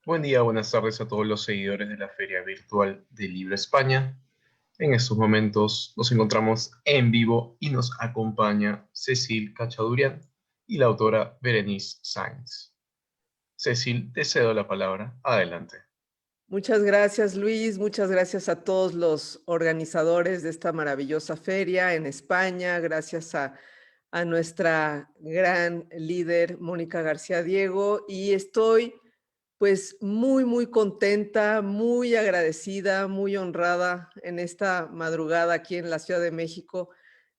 Buen día, buenas tardes a todos los seguidores de la Feria Virtual del Libro España. En estos momentos nos encontramos en vivo y nos acompaña Cecil Cachadurian y la autora Berenice Sainz. Cecil, te cedo la palabra. Adelante. Muchas gracias, Luis. Muchas gracias a todos los organizadores de esta maravillosa feria en España. Gracias a nuestra gran líder, Mónica García Diego. Y estoy pues muy contenta, muy agradecida, muy honrada en esta madrugada aquí en la Ciudad de México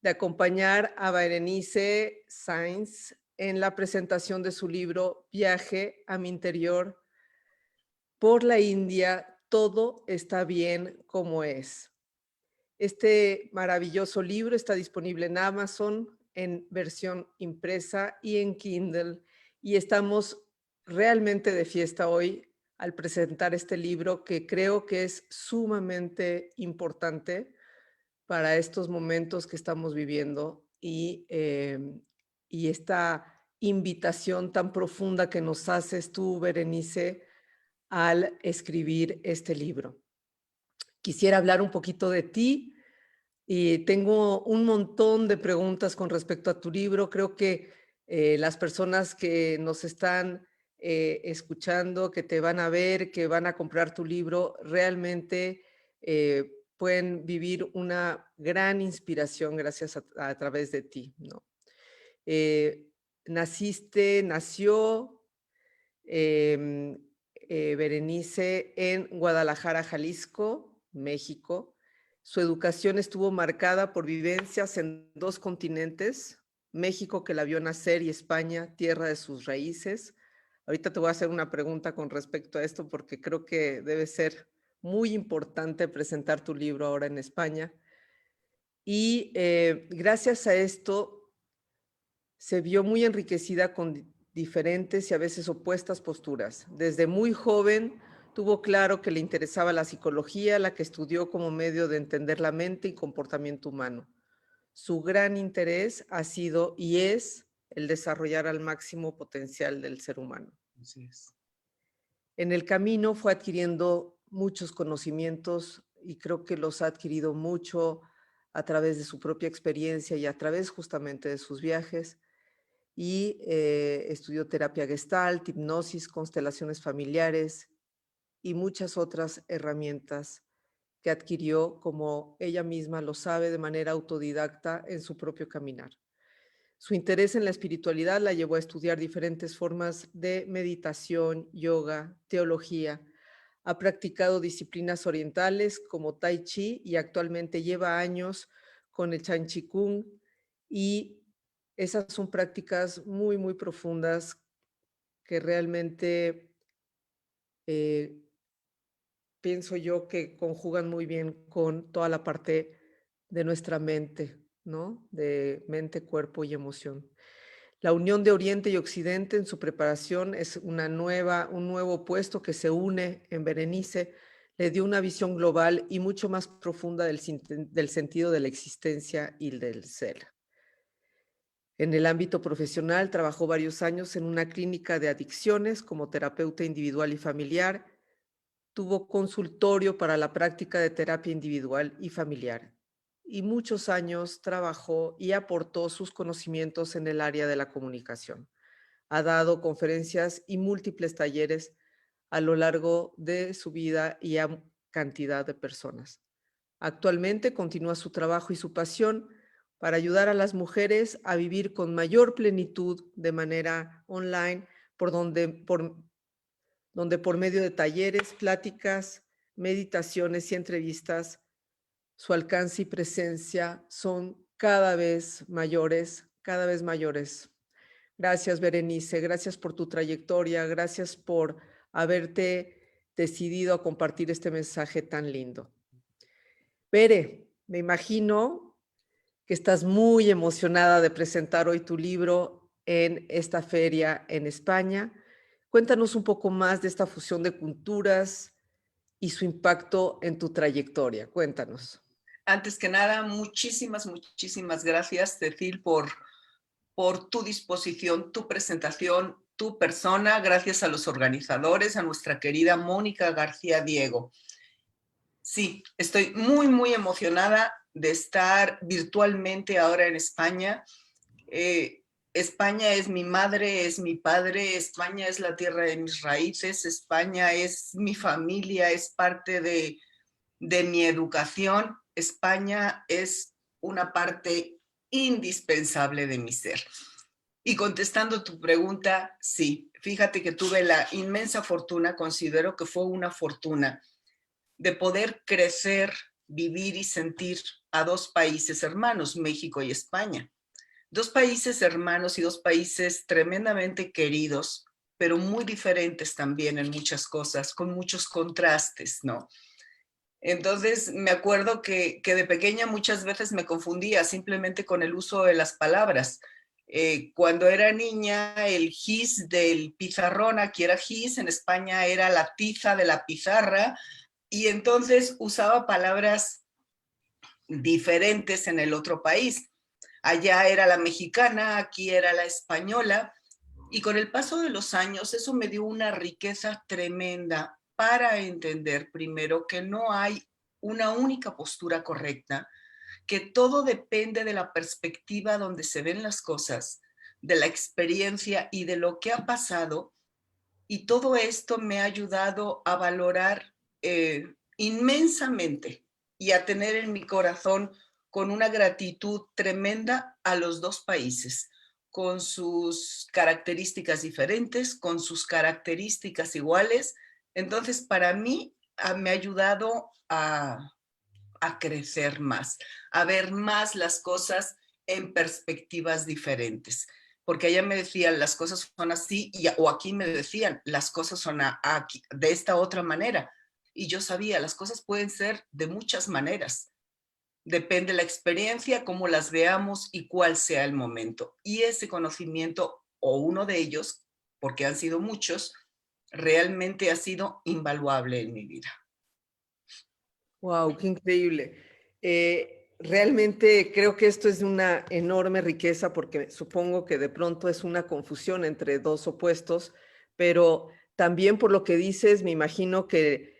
de acompañar a Berenice Sainz en la presentación de su libro Viaje a mi interior por la India, todo está bien como es. Este maravilloso libro está disponible en Amazon, en versión impresa y en Kindle, y estamos realmente de fiesta hoy al presentar este libro que creo que es sumamente importante para estos momentos que estamos viviendo y esta invitación tan profunda que nos haces tú, Berenice, al escribir este libro. Quisiera hablar un poquito de ti y tengo un montón de preguntas con respecto a tu libro. Creo que las personas que nos están escuchando, que te van a ver, que van a comprar tu libro, realmente pueden vivir una gran inspiración gracias a través de ti, ¿no? Eh, nació em, Berenice en Guadalajara, Jalisco, México. Su educación estuvo marcada por vivencias en dos continentes, México que la vio nacer y España, tierra de sus raíces. Ahorita te voy a hacer una pregunta con respecto a esto porque creo que debe ser muy importante presentar tu libro ahora en España. Y gracias a esto se vio muy enriquecida con diferentes y a veces opuestas posturas. Desde muy joven tuvo claro que le interesaba la psicología, la que estudió como medio de entender la mente y comportamiento humano. Su gran interés ha sido y es el desarrollar al máximo potencial del ser humano. Así es. En el camino fue adquiriendo muchos conocimientos y creo que los ha adquirido mucho a través de su propia experiencia y a través justamente de sus viajes y estudió terapia gestalt, hipnosis, constelaciones familiares y muchas otras herramientas que adquirió, como ella misma lo sabe, de manera autodidacta en su propio caminar. Su interés en la espiritualidad la llevó a estudiar diferentes formas de meditación, yoga, teología. Ha practicado disciplinas orientales como Tai Chi y actualmente lleva años con el Chan Chi Kung y esas son prácticas muy profundas que realmente eh, pienso yo que conjugan muy bien con toda la parte de nuestra mente, ¿no? De mente, cuerpo y emoción. La unión de Oriente y Occidente en su preparación es un nuevo puesto que se une en Berenice, le dio una visión global y mucho más profunda del sentido de la existencia y del ser. En el ámbito profesional, trabajó varios años en una clínica de adicciones como terapeuta individual y familiar. Tuvo consultorio para la práctica de terapia individual y familiar. Y muchos años trabajó y aportó sus conocimientos en el área de la comunicación. Ha dado conferencias y múltiples talleres a lo largo de su vida y a cantidad de personas. Actualmente continúa su trabajo y su pasión para ayudar a las mujeres a vivir con mayor plenitud de manera online, donde por medio de talleres, pláticas, meditaciones y entrevistas, su alcance y presencia son cada vez mayores, cada vez mayores. Gracias, Berenice, gracias por tu trayectoria, gracias por haberte decidido a compartir este mensaje tan lindo. Bere, me imagino que estás muy emocionada de presentar hoy tu libro en esta feria en España. Cuéntanos un poco más de esta fusión de culturas y su impacto en tu trayectoria. Cuéntanos. Antes que nada, muchísimas gracias, Cecil, por tu disposición, tu presentación. tu persona, gracias a los organizadores, a nuestra querida Mónica García Diego. Sí, estoy muy, muy emocionada de estar virtualmente ahora en España. España es mi madre, es mi padre, España es la tierra de mis raíces, España es mi familia, es parte de mi educación. España es una parte indispensable de mi ser. Y contestando tu pregunta, sí, fíjate que tuve la inmensa fortuna, considero que fue una fortuna, de poder crecer, vivir y sentir a dos países hermanos, México y España. Dos países hermanos y dos países tremendamente queridos, pero muy diferentes también en muchas cosas, con muchos contrastes, ¿no? Entonces me acuerdo que de pequeña muchas veces me confundía simplemente con el uso de las palabras. Cuando era niña, el gis del pizarrón, aquí era gis, en España era la tiza de la pizarra, y entonces usaba palabras diferentes en el otro país. Allá era la mexicana, aquí era la española, y con el paso de los años eso me dio una riqueza tremenda para entender primero que no hay una única postura correcta, que todo depende de la perspectiva donde se ven las cosas, de la experiencia y de lo que ha pasado, y todo esto me ha ayudado a valorar inmensamente y a tener en mi corazón con una gratitud tremenda a los dos países, con sus características diferentes, con sus características iguales. Entonces, para mí me ha ayudado a crecer más, a ver más las cosas en perspectivas diferentes. Porque allá me decían, las cosas son así, o aquí me decían, las cosas son aquí, de esta otra manera. Y yo sabía, las cosas pueden ser de muchas maneras. Depende de la experiencia, cómo las veamos y cuál sea el momento. Y ese conocimiento, o uno de ellos, porque han sido muchos, realmente ha sido invaluable en mi vida. Wow, qué increíble. Realmente creo que esto es de una enorme riqueza porque supongo que de pronto es una confusión entre dos opuestos, pero también por lo que dices, me imagino que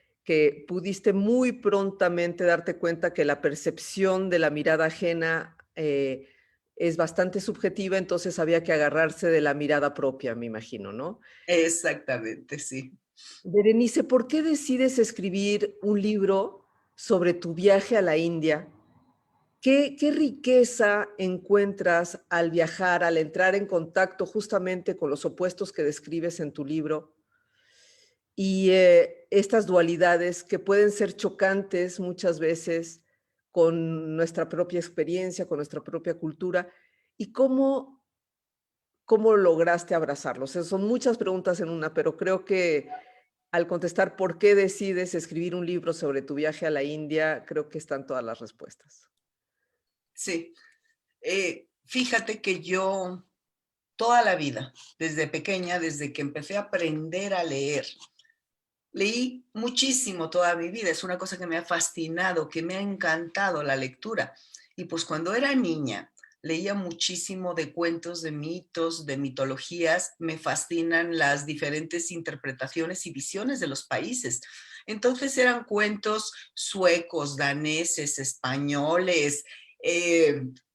pudiste muy prontamente darte cuenta que la percepción de la mirada ajena es bastante subjetiva, entonces había que agarrarse de la mirada propia, me imagino, ¿no? Exactamente, sí. Berenice, ¿por qué decides escribir un libro sobre tu viaje a la India? ¿Qué riqueza encuentras al viajar, al entrar en contacto justamente con los opuestos que describes en tu libro? Y estas dualidades que pueden ser chocantes muchas veces con nuestra propia experiencia, con nuestra propia cultura, y cómo lograste abrazarlos. Son muchas preguntas en una, pero creo que al contestar por qué decides escribir un libro sobre tu viaje a la India, creo que están todas las respuestas. Sí. Fíjate que yo toda la vida, desde pequeña, desde que empecé a aprender a leer, leí muchísimo toda mi vida. Es una cosa que me ha fascinado, que me ha encantado la lectura. Y pues cuando era niña, leía muchísimo de cuentos, de mitos, de mitologías. Me fascinan las diferentes interpretaciones y visiones de los países. Entonces eran cuentos suecos, daneses, españoles,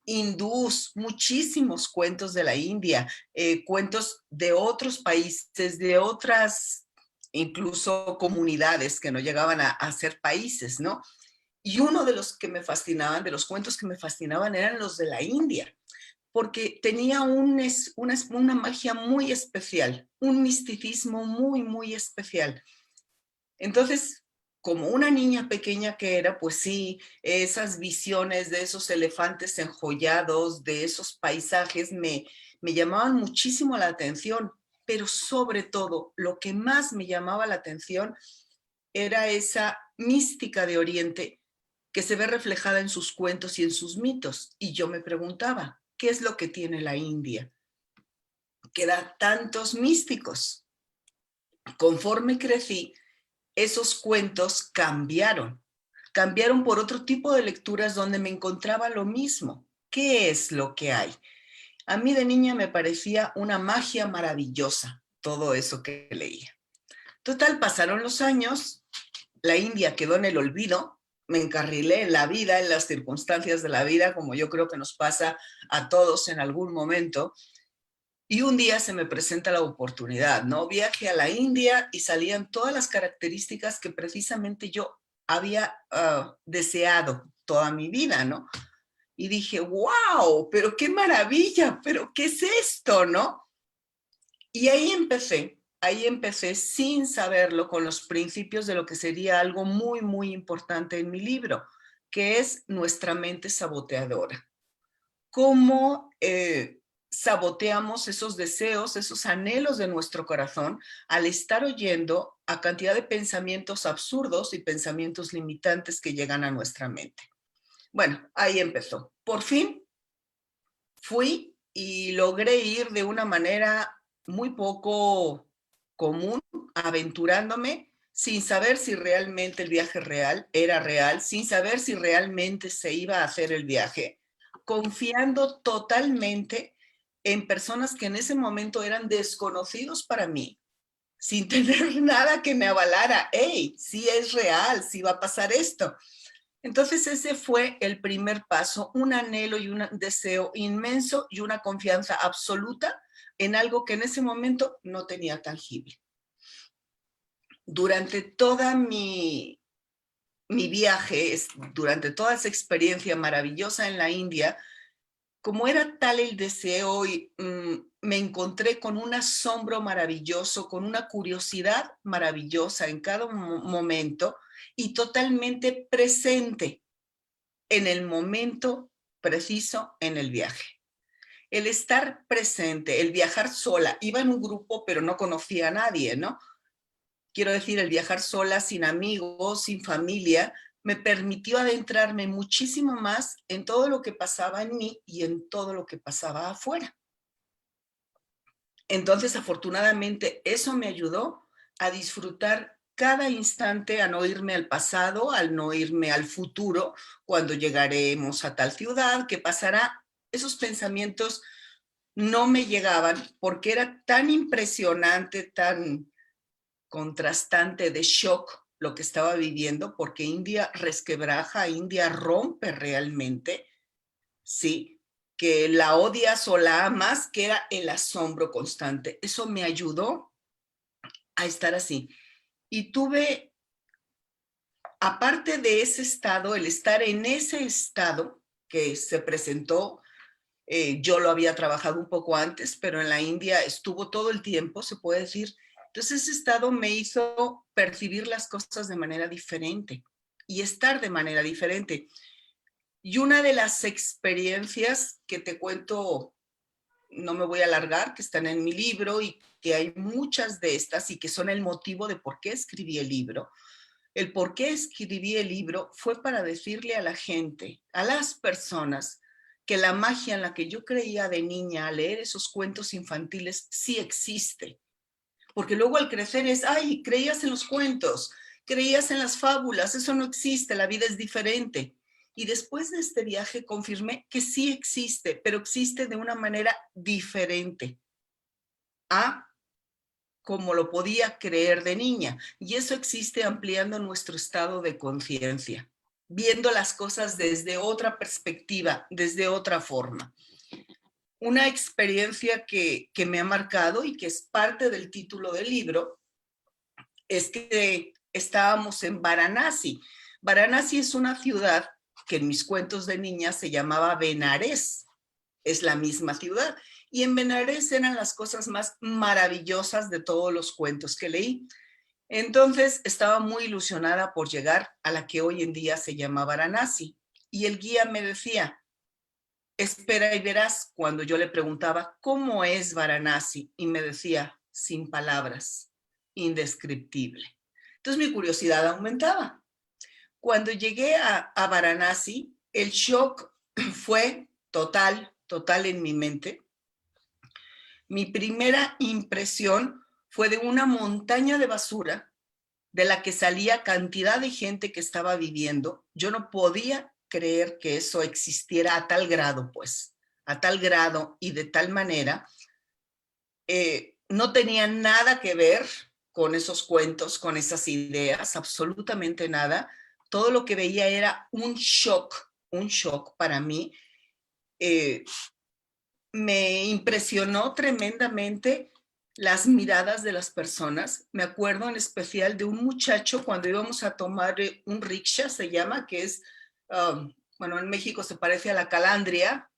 hindús, muchísimos cuentos de la India, cuentos de otros países, de otras incluso comunidades que no llegaban a ser países, ¿no? Y uno de los que me fascinaban, de los cuentos que me fascinaban, eran los de la India, porque tenía una magia muy especial, un misticismo muy, muy especial. Entonces, como una niña pequeña que era, pues sí, esas visiones de esos elefantes enjollados, de esos paisajes, me llamaban muchísimo la atención, pero sobre todo, lo que más me llamaba la atención era esa mística de Oriente que se ve reflejada en sus cuentos y en sus mitos. Y yo me preguntaba, ¿qué es lo que tiene la India? Que da tantos místicos. Conforme crecí, esos cuentos cambiaron por otro tipo de lecturas donde me encontraba lo mismo. ¿Qué es lo que hay? A mí de niña me parecía una magia maravillosa, todo eso que leía. Total, pasaron los años, la India quedó en el olvido, me encarrilé en la vida, en las circunstancias de la vida, como yo creo que nos pasa a todos en algún momento, y un día se me presenta la oportunidad, ¿no? Viaje a la India y salían todas las características que precisamente yo había deseado toda mi vida, ¿no? Y dije, wow, pero qué maravilla, pero ¿qué es esto, no? Y ahí empecé sin saberlo con los principios de lo que sería algo muy, muy importante en mi libro, que es nuestra mente saboteadora. Cómo saboteamos esos deseos, esos anhelos de nuestro corazón al estar oyendo a cantidad de pensamientos absurdos y pensamientos limitantes que llegan a nuestra mente. Bueno, ahí empezó. Por fin fui y logré ir de una manera muy poco común, aventurándome sin saber si realmente el viaje era real, sin saber si realmente se iba a hacer el viaje, confiando totalmente en personas que en ese momento eran desconocidos para mí, sin tener nada que me avalara. Hey, sí es real, sí va a pasar esto. Entonces ese fue el primer paso, un anhelo y un deseo inmenso y una confianza absoluta en algo que en ese momento no tenía tangible. Durante toda mi viaje, durante toda esa experiencia maravillosa en la India, como era tal el deseo, me encontré con un asombro maravilloso, con una curiosidad maravillosa en cada momento y totalmente presente en el momento preciso en el viaje. El estar presente, el viajar sola, iba en un grupo pero no conocía a nadie, ¿no? Quiero decir, el viajar sola, sin amigos, sin familia, me permitió adentrarme muchísimo más en todo lo que pasaba en mí y en todo lo que pasaba afuera. Entonces, afortunadamente, eso me ayudó a disfrutar cada instante, a no irme al pasado, al no irme al futuro, cuando llegaremos a tal ciudad, ¿qué pasará? Esos pensamientos no me llegaban porque era tan impresionante, tan contrastante de shock lo que estaba viviendo, porque India resquebraja, India rompe realmente, ¿sí? Que la odias o la amas, que era el asombro constante. Eso me ayudó a estar así. Y tuve, aparte de ese estado, el estar en ese estado que se presentó, yo lo había trabajado un poco antes, pero en la India estuvo todo el tiempo, se puede decir. Entonces ese estado me hizo percibir las cosas de manera diferente y estar de manera diferente. Y una de las experiencias que te cuento, no me voy a alargar, que están en mi libro y que hay muchas de estas y que son el motivo de por qué escribí el libro. El por qué escribí el libro fue para decirle a la gente, a las personas, que la magia en la que yo creía de niña al leer esos cuentos infantiles sí existe. Porque luego al crecer es, ay, creías en los cuentos, creías en las fábulas, eso no existe, la vida es diferente. Y después de este viaje confirmé que sí existe, pero existe de una manera diferente a como lo podía creer de niña. Y eso existe ampliando nuestro estado de conciencia, viendo las cosas desde otra perspectiva, desde otra forma. Una experiencia que me ha marcado y que es parte del título del libro es que estábamos en Varanasi. Varanasi es una ciudad que en mis cuentos de niña se llamaba Benares. Es la misma ciudad. Y en Benares eran las cosas más maravillosas de todos los cuentos que leí. Entonces estaba muy ilusionada por llegar a la que hoy en día se llama Varanasi. Y el guía me decía, espera y verás, cuando yo le preguntaba, ¿cómo es Varanasi? Y me decía, sin palabras, indescriptible. Entonces mi curiosidad aumentaba. Cuando llegué a Varanasi, el shock fue total en mi mente. Mi primera impresión fue de una montaña de basura de la que salía cantidad de gente que estaba viviendo. Yo no podía creer que eso existiera a tal grado y de tal manera. no tenía nada que ver con esos cuentos, con esas ideas, absolutamente nada. Todo lo que veía era un shock para mí. Me impresionó tremendamente las miradas de las personas. Me acuerdo en especial de un muchacho cuando íbamos a tomar un rickshaw, se llama, que es, bueno, en México se parece a la calandria,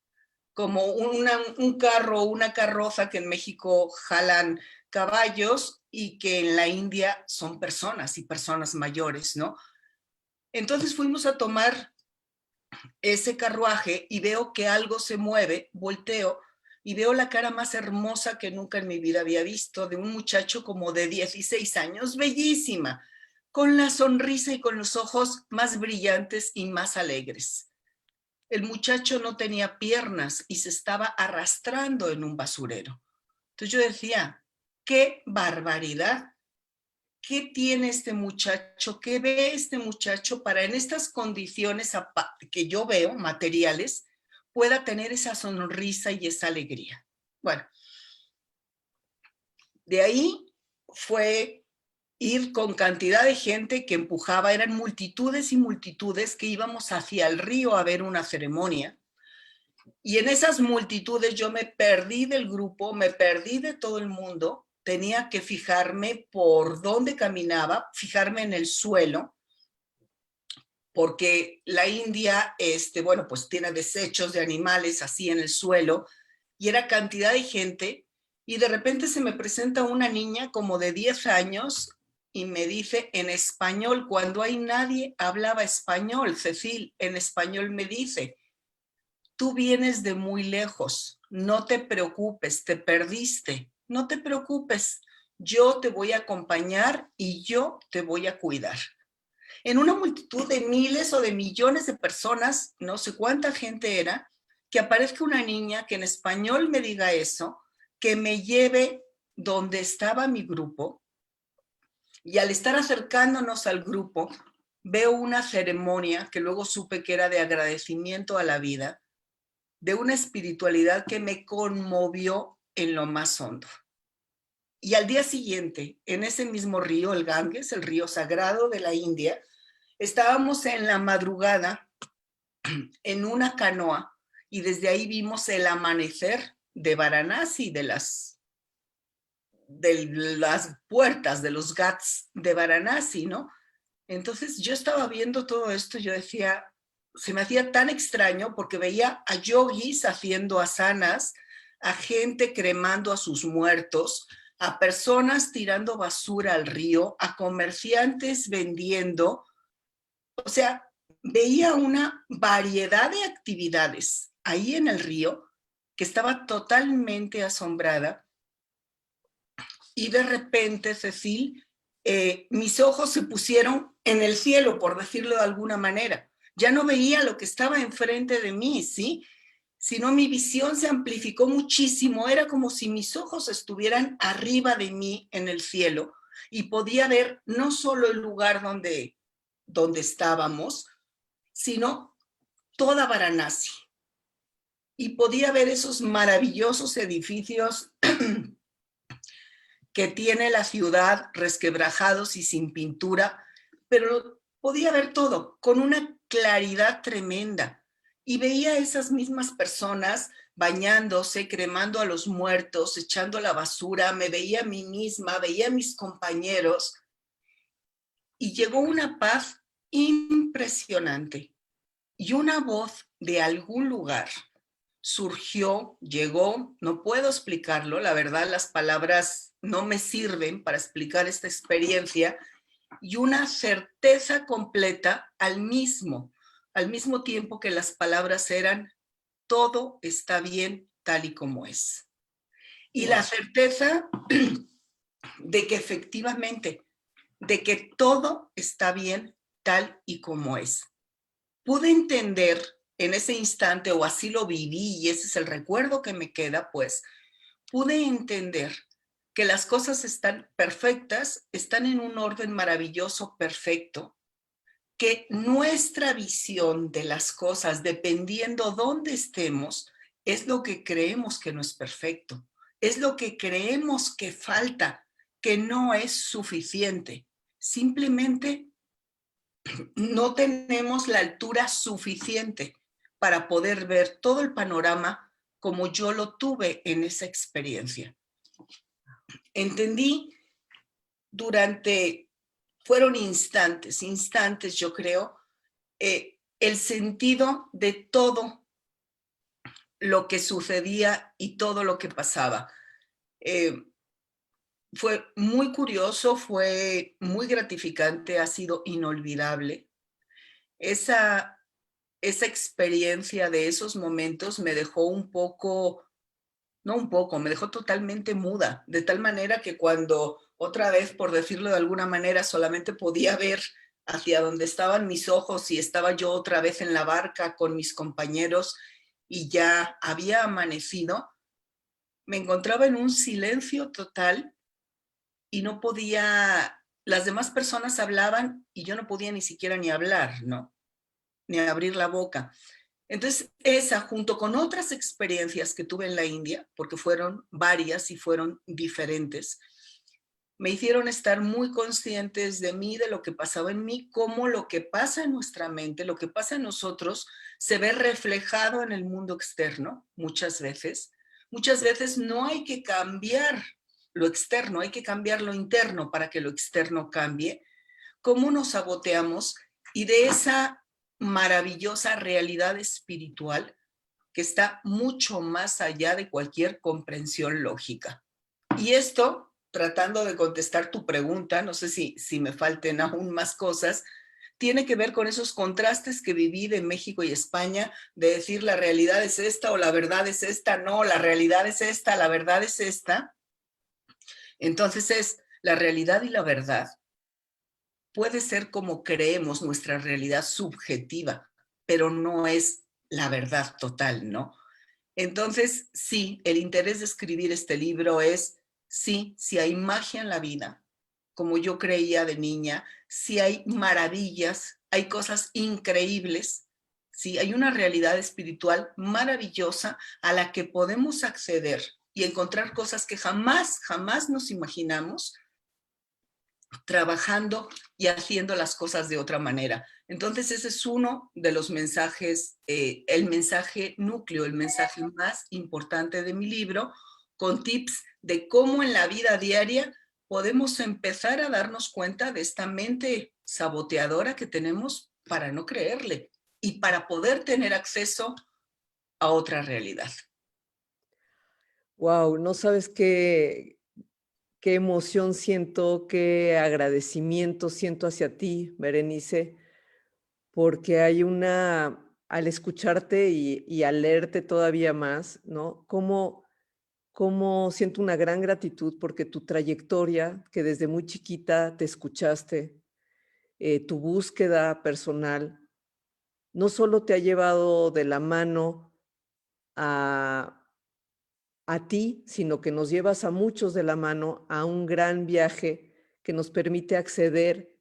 como un carro, una carroza que en México jalan caballos y que en la India son personas y personas mayores, ¿no? Entonces fuimos a tomar ese carruaje y veo que algo se mueve, volteo y veo la cara más hermosa que nunca en mi vida había visto, de un muchacho como de 16 años, bellísima, con la sonrisa y con los ojos más brillantes y más alegres. El muchacho no tenía piernas y se estaba arrastrando en un basurero. Entonces yo decía, qué barbaridad. ¿Qué tiene este muchacho? ¿Qué ve este muchacho para en estas condiciones que yo veo, materiales, pueda tener esa sonrisa y esa alegría? Bueno, de ahí fue ir con cantidad de gente que empujaba, eran multitudes y multitudes que íbamos hacia el río a ver una ceremonia. Y en esas multitudes yo me perdí del grupo, me perdí de todo el mundo, tenía que fijarme por dónde caminaba, fijarme en el suelo, porque la India, bueno, pues tiene desechos de animales así en el suelo, y era cantidad de gente, y de repente se me presenta una niña como de 10 años y me dice en español, cuando hay nadie hablaba español, Cecil, en español me dice, tú vienes de muy lejos, no te preocupes, te perdiste, no te preocupes, yo te voy a acompañar y yo te voy a cuidar. En una multitud de miles o de millones de personas, no sé cuánta gente era, que aparezca una niña que en español me diga eso, que me lleve donde estaba mi grupo, y al estar acercándonos al grupo, veo una ceremonia que luego supe que era de agradecimiento a la vida, de una espiritualidad que me conmovió en lo más hondo. Y al día siguiente, en ese mismo río, el Ganges, el río sagrado de la India, estábamos en la madrugada en una canoa y desde ahí vimos el amanecer de Varanasi, de las puertas, de los ghats de Varanasi, ¿no? Entonces yo estaba viendo todo esto y yo decía, se me hacía tan extraño porque veía a yogis haciendo asanas, a gente cremando a sus muertos, a personas tirando basura al río, a comerciantes vendiendo. O sea, veía una variedad de actividades ahí en el río que estaba totalmente asombrada. Y de repente, Cecil, mis ojos se pusieron en el cielo, por decirlo de alguna manera. Ya no veía lo que estaba enfrente de mí, ¿sí? Sino mi visión se amplificó muchísimo. Era como si mis ojos estuvieran arriba de mí en el cielo y podía ver no solo el lugar donde estábamos, sino toda Varanasi. Y podía ver esos maravillosos edificios que tiene la ciudad, resquebrajados y sin pintura, pero podía ver todo con una claridad tremenda. Y veía a esas mismas personas bañándose, cremando a los muertos, echando la basura, me veía a mí misma, veía a mis compañeros, y llegó una paz impresionante. Y una voz de algún lugar surgió, llegó, no puedo explicarlo, la verdad las palabras no me sirven para explicar esta experiencia, y una certeza completa al mismo tiempo que las palabras eran, todo está bien tal y como es. Y la certeza de que efectivamente, de que todo está bien tal y como es. Pude entender en ese instante, o así lo viví, y ese es el recuerdo que me queda, pues, pude entender que las cosas están perfectas, están en un orden maravilloso, perfecto, que nuestra visión de las cosas, dependiendo dónde estemos, es lo que creemos que no es perfecto. es lo que creemos que falta, que no es suficiente. Simplemente no tenemos la altura suficiente para poder ver todo el panorama como yo lo tuve en esa experiencia. Entendí fueron instantes yo creo, el sentido de todo lo que sucedía y todo lo que pasaba. Fue muy curioso, fue muy gratificante, ha sido inolvidable. Esa experiencia de esos momentos me dejó me dejó totalmente muda, de tal manera que cuando otra vez, por decirlo de alguna manera, solamente podía ver hacia donde estaban mis ojos y estaba yo otra vez en la barca con mis compañeros y ya había amanecido, me encontraba en un silencio total y no podía, las demás personas hablaban y yo no podía ni siquiera ni hablar, ¿no? Ni abrir la boca. Entonces, esa, junto con otras experiencias que tuve en la India, porque fueron varias y fueron diferentes, me hicieron estar muy conscientes de mí, de lo que pasaba en mí, cómo lo que pasa en nuestra mente, lo que pasa en nosotros, se ve reflejado en el mundo externo muchas veces. Muchas veces no hay que cambiar lo externo, hay que cambiar lo interno para que lo externo cambie. Cómo nos saboteamos y de esa maravillosa realidad espiritual que está mucho más allá de cualquier comprensión lógica. Y esto, tratando de contestar tu pregunta, no sé si me falten aún más cosas, tiene que ver con esos contrastes que viví de México y España, de decir la realidad es esta o la verdad es esta, no, la realidad es esta, la verdad es esta. Entonces es la realidad y la verdad puede ser como creemos nuestra realidad subjetiva, pero no es la verdad total, ¿no? Entonces, sí, el interés de escribir este libro es, sí, si hay magia en la vida, como yo creía de niña, si hay maravillas, hay cosas increíbles, sí, hay una realidad espiritual maravillosa a la que podemos acceder y encontrar cosas que jamás nos imaginamos trabajando y haciendo las cosas de otra manera. Entonces ese es uno de los mensajes, el mensaje núcleo, el mensaje más importante de mi libro, con tips de cómo en la vida diaria podemos empezar a darnos cuenta de esta mente saboteadora que tenemos para no creerle y para poder tener acceso a otra realidad. Wow, no sabes qué emoción siento, qué agradecimiento siento hacia ti, Berenice, porque hay al escucharte y al leerte todavía más, ¿no? Cómo siento una gran gratitud porque tu trayectoria, que desde muy chiquita te escuchaste, tu búsqueda personal, no solo te ha llevado de la mano a ti, sino que nos llevas a muchos de la mano a un gran viaje que nos permite acceder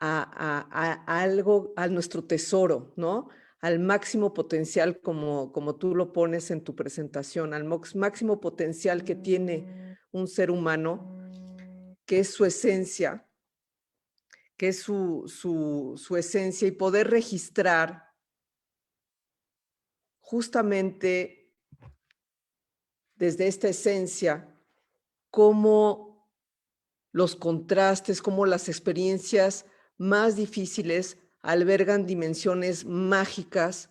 a algo, a nuestro tesoro, ¿no? Al máximo potencial, como tú lo pones en tu presentación, al máximo potencial que tiene un ser humano, que es su esencia, que es su esencia, y poder registrar justamente desde esta esencia cómo los contrastes, cómo las experiencias más difíciles albergan dimensiones mágicas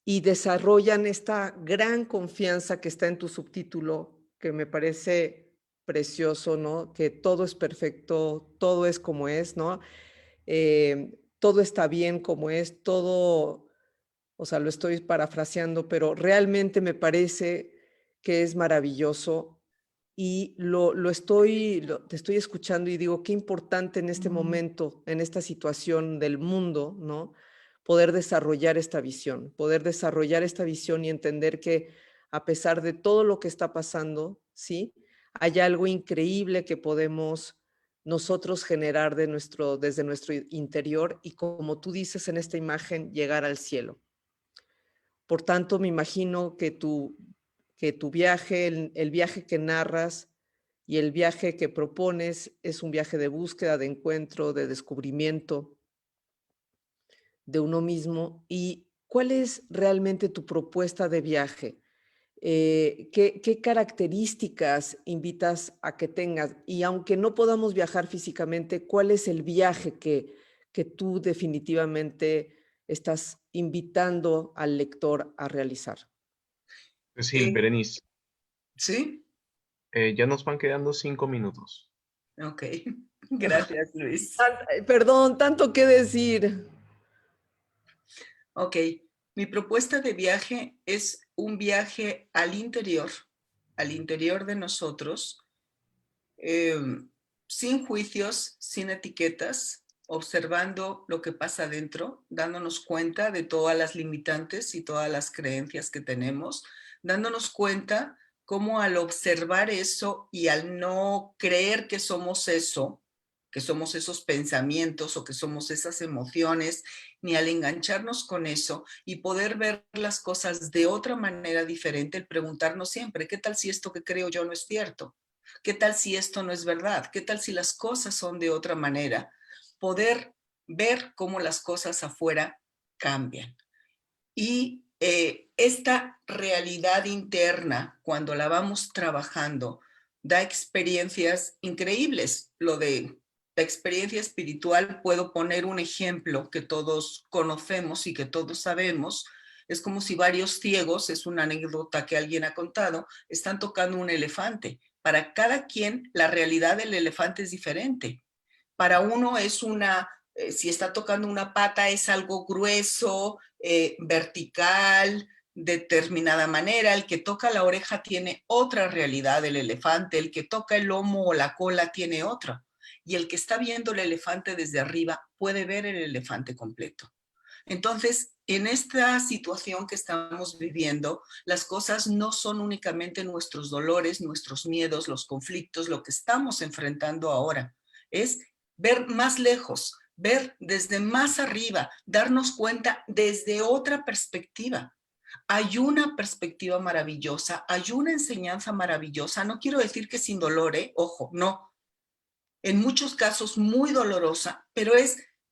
y desarrollan esta gran confianza que está en tu subtítulo, que me parece precioso, ¿no? Que todo es perfecto, todo es como es, ¿no? Todo está bien como es, todo, o sea, lo estoy parafraseando, pero realmente me parece que es maravilloso y te estoy escuchando y digo, qué importante en este momento, en esta situación del mundo, ¿no? Poder desarrollar esta visión y entender que a pesar de todo lo que está pasando, ¿sí? Hay algo increíble que podemos nosotros generar desde nuestro interior y, como tú dices en esta imagen, llegar al cielo. Por tanto, me imagino que tu viaje, el viaje que narras y el viaje que propones es un viaje de búsqueda, de encuentro, de descubrimiento de uno mismo. ¿Y cuál es realmente tu propuesta de viaje? ¿Qué características invitas a que tengas? Y aunque no podamos viajar físicamente, ¿cuál es el viaje que tú definitivamente estás invitando al lector a realizar? Cecil, Eh, Berenice, ¿Sí? ya nos van quedando 5 minutos. Ok. Gracias, Luis. Perdón, tanto que decir. Ok. Mi propuesta de viaje es un viaje al interior de nosotros, eh, sin juicios, sin etiquetas, observando lo que pasa dentro, dándonos cuenta de todas las limitantes y todas las creencias que tenemos, dándonos cuenta cómo al observar eso y al no creer que somos eso, que somos esos pensamientos o que somos esas emociones, ni al engancharnos con eso y poder ver las cosas de otra manera diferente, el preguntarnos siempre, ¿qué tal si esto que creo yo no es cierto? ¿Qué tal si esto no es verdad? ¿Qué tal si las cosas son de otra manera? Poder ver cómo las cosas afuera cambian. Y esta realidad interna, cuando la vamos trabajando, da experiencias increíbles. Lo de la experiencia espiritual, puedo poner un ejemplo que todos conocemos y que todos sabemos. Es como si varios ciegos, es una anécdota que alguien ha contado, están tocando un elefante. Para cada quien, la realidad del elefante es diferente. Para uno es si está tocando una pata, es algo grueso, vertical, determinada manera. El que toca la oreja tiene otra realidad del elefante, el que toca el lomo o la cola tiene otra. Y el que está viendo el elefante desde arriba puede ver el elefante completo. Entonces, en esta situación que estamos viviendo, las cosas no son únicamente nuestros dolores, nuestros miedos, los conflictos, lo que estamos enfrentando ahora. Es ver más lejos, ver desde más arriba, darnos cuenta desde otra perspectiva. Hay una perspectiva maravillosa, hay una enseñanza maravillosa. No quiero decir que sin dolor, ojo, no. En muchos casos muy dolorosa, pero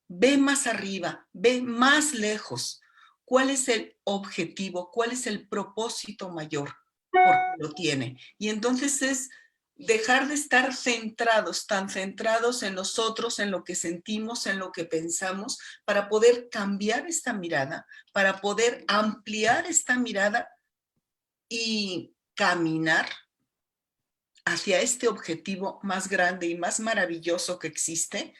ve más arriba, ve más lejos. ¿Cuál es el objetivo? ¿Cuál es el propósito mayor? Porque lo tiene. Y entonces es dejar de estar centrados, tan centrados en nosotros, en lo que sentimos, en lo que pensamos, para poder cambiar esta mirada, para poder ampliar esta mirada y caminar hacia este objetivo más grande y más maravilloso que existe,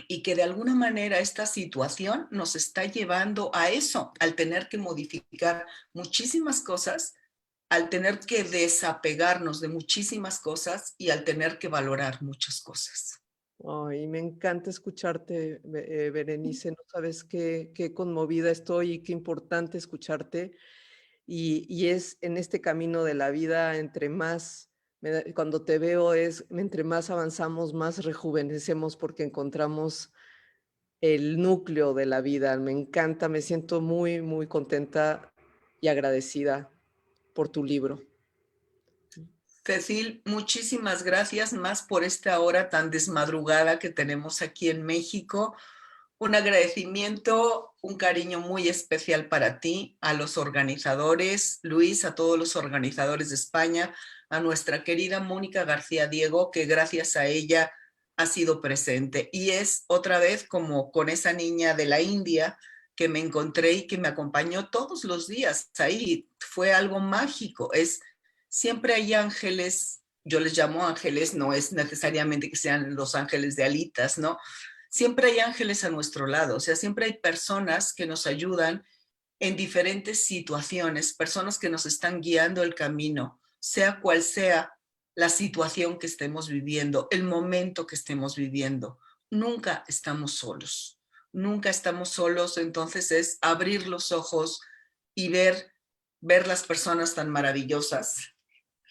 y que de alguna manera esta situación nos está llevando a eso, al tener que modificar muchísimas cosas, al tener que desapegarnos de muchísimas cosas y al tener que valorar muchas cosas. Ay, me encanta escucharte, Berenice. No sabes qué conmovida estoy y qué importante escucharte. Y es en este camino de la vida, entre más, cuando te veo es, entre más avanzamos, más rejuvenecemos porque encontramos el núcleo de la vida. Me encanta, me siento muy, muy contenta y agradecida por tu libro. Cecil, muchísimas gracias más por esta hora tan desmadrugada que tenemos aquí en México. Un agradecimiento, un cariño muy especial para ti, a los organizadores, Luis, a todos los organizadores de España, a nuestra querida Mónica García Diego, que gracias a ella ha sido presente. Y es otra vez como con esa niña de la India que me encontré y que me acompañó todos los días ahí. Fue algo mágico. Siempre hay ángeles, yo les llamo ángeles, no es necesariamente que sean los ángeles de alitas, ¿no? Siempre hay ángeles a nuestro lado, o sea, siempre hay personas que nos ayudan en diferentes situaciones, personas que nos están guiando el camino, sea cual sea la situación que estemos viviendo, el momento que estemos viviendo. Nunca estamos solos, nunca estamos solos, entonces es abrir los ojos y ver las personas tan maravillosas,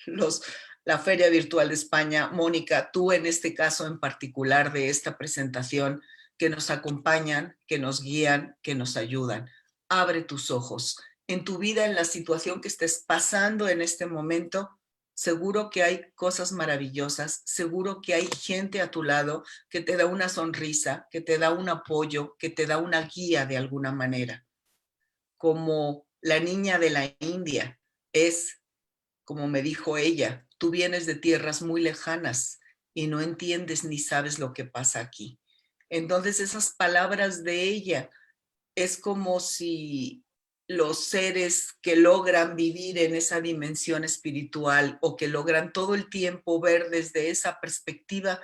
los, la Feria Virtual de España. Mónica, tú en este caso en particular de esta presentación, que nos acompañan, que nos guían, que nos ayudan. Abre tus ojos, en tu vida, en la situación que estés pasando en este momento, seguro que hay cosas maravillosas, seguro que hay gente a tu lado que te da una sonrisa, que te da un apoyo, que te da una guía de alguna manera. Como la niña de la India es, como me dijo ella, tú vienes de tierras muy lejanas y no entiendes ni sabes lo que pasa aquí. Entonces esas palabras de ella es como si los seres que logran vivir en esa dimensión espiritual o que logran todo el tiempo ver desde esa perspectiva,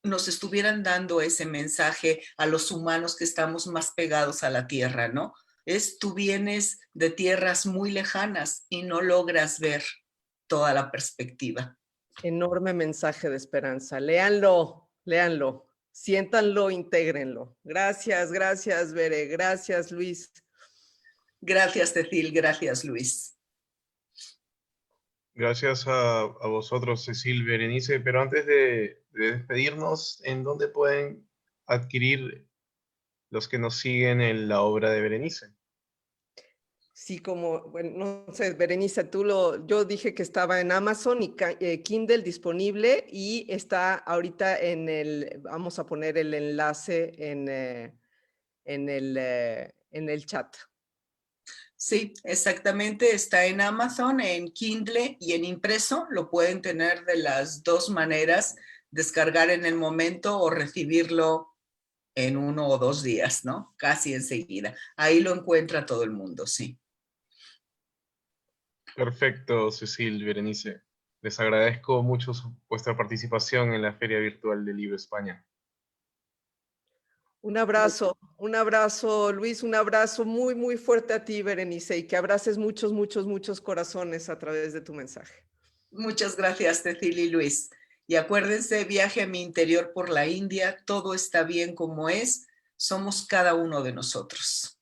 nos estuvieran dando ese mensaje a los humanos que estamos más pegados a la tierra, ¿no? Tú vienes de tierras muy lejanas y no logras ver toda la perspectiva. Enorme mensaje de esperanza. Léanlo, léanlo, siéntanlo, intégrenlo. Gracias, gracias, Bere. Gracias, Luis. Gracias, Cecil. Gracias, Luis. Gracias a vosotros, Cecil, Berenice, pero antes de despedirnos, ¿en dónde pueden adquirir los que nos siguen en la obra de Berenice? Sí, como, bueno, no sé, Berenice, yo dije que estaba en Amazon y Kindle disponible y está ahorita vamos a poner el enlace en el chat. Sí, exactamente. Está en Amazon, en Kindle y en impreso. Lo pueden tener de las dos maneras, descargar en el momento o recibirlo en 1 o 2 días, ¿no? Casi enseguida. Ahí lo encuentra todo el mundo, sí. Perfecto, Cecil, Berenice. Les agradezco mucho vuestra participación en la Feria Virtual del Libro España. Un abrazo, Luis, un abrazo muy, muy fuerte a ti, Berenice, y que abraces muchos, muchos, muchos corazones a través de tu mensaje. Muchas gracias, Cecilia y Luis. Y acuérdense, viaje a mi interior por la India, todo está bien como es, somos cada uno de nosotros.